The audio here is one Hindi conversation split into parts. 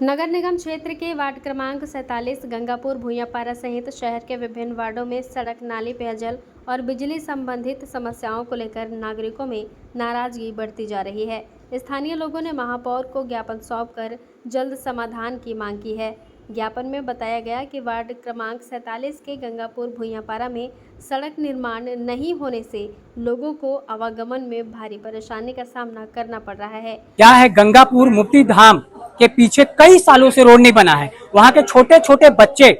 नगर निगम क्षेत्र के वार्ड क्रमांक 47 गंगापुर भूयापारा सहित शहर के विभिन्न वार्डों में सड़क, नाली, पेयजल और बिजली संबंधित समस्याओं को लेकर नागरिकों में नाराजगी बढ़ती जा रही है। स्थानीय लोगों ने महापौर को ज्ञापन सौंपकर जल्द समाधान की मांग की है। ज्ञापन में बताया गया कि वार्ड क्रमांक 47 के गंगापुर भूयापारा में सड़क निर्माण नहीं होने से लोगों को आवागमन में भारी परेशानी का सामना करना पड़ रहा है। क्या है, गंगापुर मुक्ति धाम के पीछे कई सालों से रोड नहीं बना है। वहाँ के छोटे छोटे बच्चे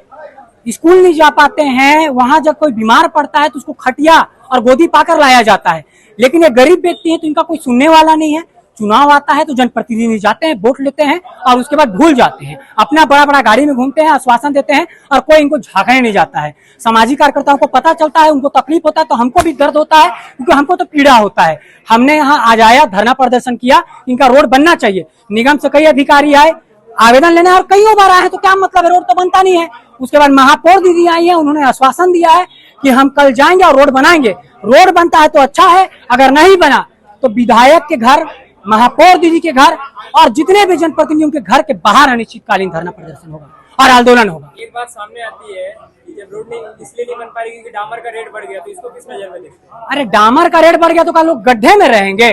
स्कूल नहीं जा पाते हैं। वहाँ जब कोई बीमार पड़ता है तो उसको खटिया और गोदी पाकर लाया जाता है। लेकिन ये गरीब व्यक्ति है तो इनका कोई सुनने वाला नहीं है। चुनाव आता है तो जनप्रतिनिधि जाते हैं, वोट लेते हैं और उसके बाद भूल जाते हैं। अपना बड़ा बड़ा गाड़ी में घूमते हैं, आश्वासन देते हैं और कोई इनको झांकने नहीं जाता है। सामाजिक कार्यकर्ताओं को पता चलता है, उनको तकलीफ होता है तो हमको भी दर्द होता है, क्योंकि हमको तो पीड़ा होता है। हमने यहाँ आज आया, धरना प्रदर्शन किया, इनका रोड बनना चाहिए। निगम से कई अधिकारी आए आवेदन लेने और कई बार आए हैं, तो क्या मतलब है, रोड तो बनता नहीं है। उसके बाद महापौर दीदी आई है, उन्होंने आश्वासन दिया है कि हम कल जाएंगे और रोड बनाएंगे। रोड बनता है तो अच्छा है, अगर नहीं बना तो विधायक के घर, महापौर दीदी के घर और जितने भी जनप्रतिनिधियों के घर के बाहर अनिश्चितकालीन धरना प्रदर्शन होगा और आंदोलन होगा। एक बात सामने आती है कि जब रोड नहीं इसलिए नहीं बन पा रही क्योंकि डामर का रेट बढ़ गया, तो इसको किस नजर में देखते हैं? अरे डामर का रेट बढ़ गया तो क्या लोग गड्ढे में रहेंगे?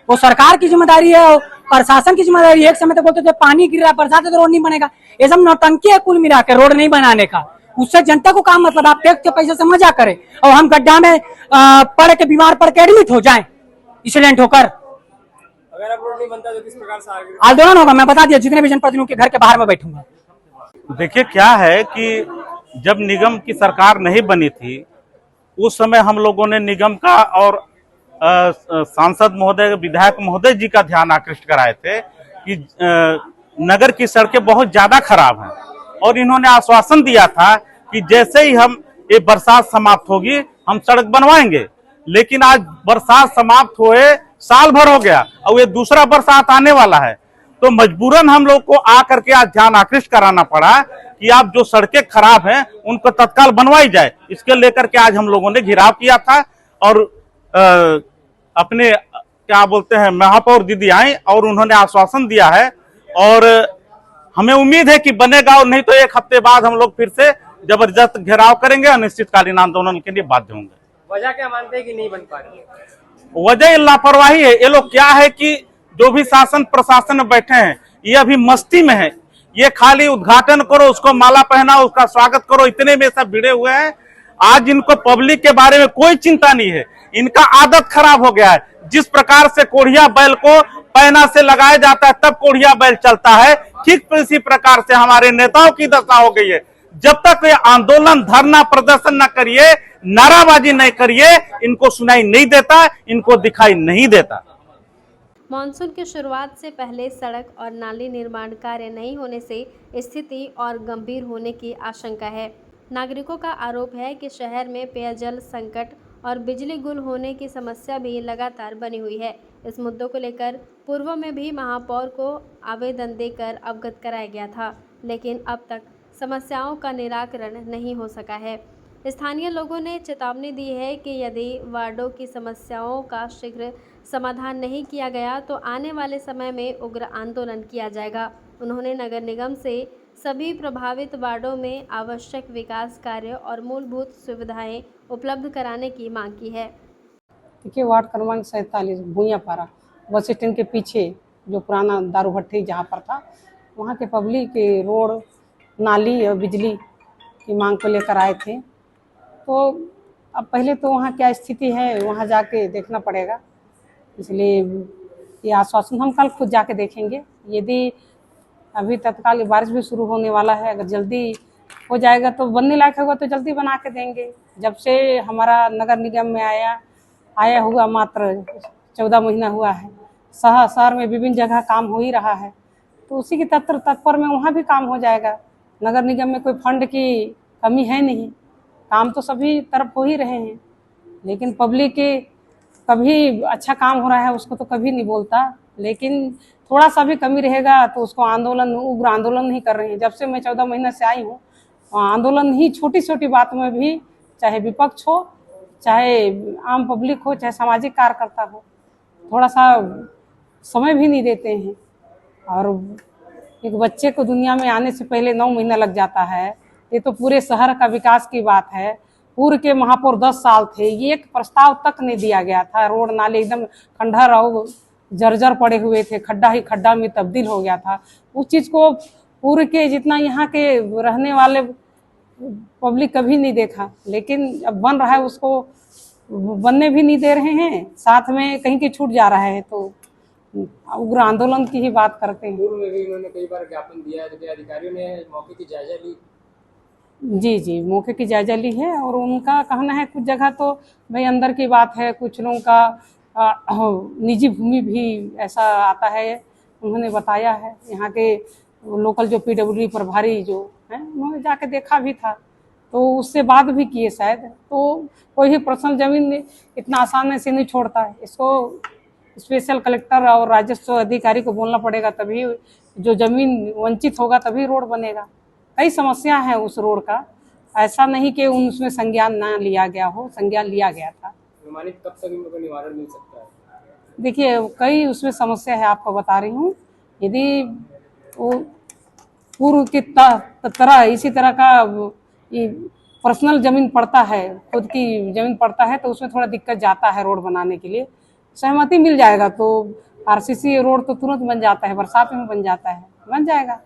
वो सरकार की जिम्मेदारी है, प्रशासन की जिम्मेदारी है। एक समय तक बोलते थे पानी गिर रहा, बरसात है तो रोड नहीं बनेगा। ये सब नौटंकी है कुल मिला के रोड नहीं बनाने का। उससे जनता को काम मतलब, आप टैक्स के पैसे से मजा करें और हम गड्ढा में पड़ के बीमार पड़ के एडमिट हो जाए एक्सीडेंट होकर। अगर अब रोड नहीं बनता तो किस प्रकार से आंदोलन होगा। मैं बता दिया, जितने भी जनप्रतिनिधियों के घर के बाहर में बैठूंगा। देखिए क्या है कि जब निगम की सरकार नहीं बनी थी उस समय हम लोगों ने निगम का और सांसद महोदय, विधायक महोदय जी का ध्यान आकृष्ट कराए थे कि नगर की सड़कें बहुत ज्यादा खराब हैं और इन्होंने आश्वासन दिया था कि जैसे ही हम ये बरसात समाप्त होगी हम सड़क बनवाएंगे। लेकिन आज बरसात समाप्त हुए साल भर हो गया और ये दूसरा बरसात आने वाला है, तो मजबूरन हम लोग को आकर के आज ध्यान आकृष्ट कराना पड़ा कि आप जो सड़कें खराब हैं उनको तत्काल बनवाई जाए। इसके लेकर के आज हम लोगों ने घेराव किया था और अपने क्या बोलते हैं महापौर दीदी आई और उन्होंने आश्वासन दिया है और हमें उम्मीद है कि बनेगा, और नहीं तो एक हफ्ते बाद हम लोग फिर से जबरदस्त घेराव करेंगे, अनिश्चितकालीन आंदोलन के लिए बाध्य होंगे। वजह क्या मानते हैं कि नहीं बन पा रही? वजह लापरवाही है। ये लोग क्या है कि जो भी शासन प्रशासन में बैठे हैं ये अभी मस्ती में है। ये खाली उद्घाटन करो, उसको माला पहनाओ, उसका स्वागत करो, इतने में सब भिड़े हुए हैं। आज इनको पब्लिक के बारे में कोई चिंता नहीं है। इनका आदत खराब हो गया है। जिस प्रकार से कोढ़िया बैल को पैना से लगाया जाता है तब कोढ़िया बैल चलता है, ठीक इसी प्रकार से हमारे नेताओं की दशा हो गई है। जब तक ये आंदोलन, धरना प्रदर्शन न करिए, नाराबाजी नहीं करिए, इनको सुनाई नहीं देता, इनको दिखाई नहीं देता। मानसून की शुरुआत से पहले सड़क और नाली निर्माण कार्य नहीं होने से स्थिति और गंभीर होने की आशंका है। नागरिकों का आरोप है कि शहर में पेयजल संकट और बिजली गुल होने की समस्या भी लगातार बनी हुई है। इस मुद्दों को लेकर पूर्व में भी महापौर को आवेदन देकर अवगत कराया गया था, लेकिन अब तक समस्याओं का निराकरण नहीं हो सका है। स्थानीय लोगों ने चेतावनी दी है कि यदि वार्डों की समस्याओं का शीघ्र समाधान नहीं किया गया तो आने वाले समय में उग्र आंदोलन किया जाएगा। उन्होंने नगर निगम से सभी प्रभावित वार्डों में आवश्यक विकास कार्य और मूलभूत सुविधाएं उपलब्ध कराने की मांग की है। देखिए, वार्ड क्रमांक 47 भूयापारा बस स्टैंड के पीछे जो पुराना दारू भट्टी जहाँ पर था, वहाँ के पब्लिक के रोड, नाली और बिजली की मांग को लेकर आए थे। तो अब पहले तो वहाँ क्या स्थिति है वहाँ जाके देखना पड़ेगा, इसलिए ये आश्वासन हम कल खुद जाके देखेंगे। यदि अभी तत्काल बारिश भी शुरू होने वाला है, अगर जल्दी हो जाएगा तो बनने लायक होगा तो जल्दी बना के देंगे। जब से हमारा नगर निगम में आया हुआ मात्र 14 महीना हुआ है, शहर में विभिन्न जगह काम हो ही रहा है, तो उसी के तत्पर में वहाँ भी काम हो जाएगा। नगर निगम में कोई फंड की कमी है नहीं, काम तो सभी तरफ हो ही रहे हैं, लेकिन पब्लिक के कभी अच्छा काम हो रहा है उसको तो कभी नहीं बोलता, लेकिन थोड़ा सा भी कमी रहेगा तो उसको उग्र आंदोलन नहीं कर रहे हैं। जब से मैं 14 महीना से आई हूँ, आंदोलन ही छोटी छोटी बात में भी, चाहे विपक्ष हो, चाहे आम पब्लिक हो, चाहे सामाजिक कार्यकर्ता हो, थोड़ा सा समय भी नहीं देते हैं। और एक बच्चे को दुनिया में आने से पहले 9 महीना लग जाता है। ये तो पूरे शहर का विकास की बात है। पूर्व के महापौर 10 साल थे, ये एक प्रस्ताव तक नहीं दिया गया था। रोड नाले एकदम खंडहर और जर्जर पड़े हुए थे, खड्डा ही खड्डा में तब्दील हो गया था। उस चीज़ को पूर्व के जितना यहाँ के रहने वाले पब्लिक कभी नहीं देखा, लेकिन अब बन रहा है, उसको बनने भी नहीं दे रहे हैं, साथ में कहीं की छूट जा रहा है, तो उग्र आंदोलन की ही बात करते हैं। पूर्व में भी उन्होंने कई बार ज्ञापन दिया है, तो अधिकारियों ने मौके की जायजा ली? जी, मौके की जायजा ली है और उनका कहना है कुछ जगह तो भाई अंदर की बात है, कुछ लोगों का निजी भूमि भी ऐसा आता है, उन्होंने बताया है। यहाँ के लोकल जो PWD प्रभारी जो हैं उन्होंने जाके देखा भी था, तो उससे बात भी किए शायद। तो कोई भी पर्सनल जमीन इतना आसानी से नहीं छोड़ता है, इसको स्पेशल कलेक्टर और राजस्व अधिकारी को बोलना पड़ेगा, तभी जो जमीन वंचित होगा तभी रोड बनेगा। कई समस्या है उस रोड का, ऐसा नहीं कि उसमें संज्ञान ना लिया गया हो, संज्ञान लिया गया था। अनुमानित कब तक इनको निवारण मिल सकता है? देखिए कई उसमें समस्या है, आपको बता रही हूँ। यदि वो पूर्व की तरह इसी तरह का पर्सनल जमीन पड़ता है, खुद की जमीन पड़ता है, तो उसमें थोड़ा दिक्कत जाता है रोड बनाने के लिए। सहमति मिल जाएगा तो RCC रोड तो तुरंत बन जाता है, बरसात में बन जाता है, बन जाएगा।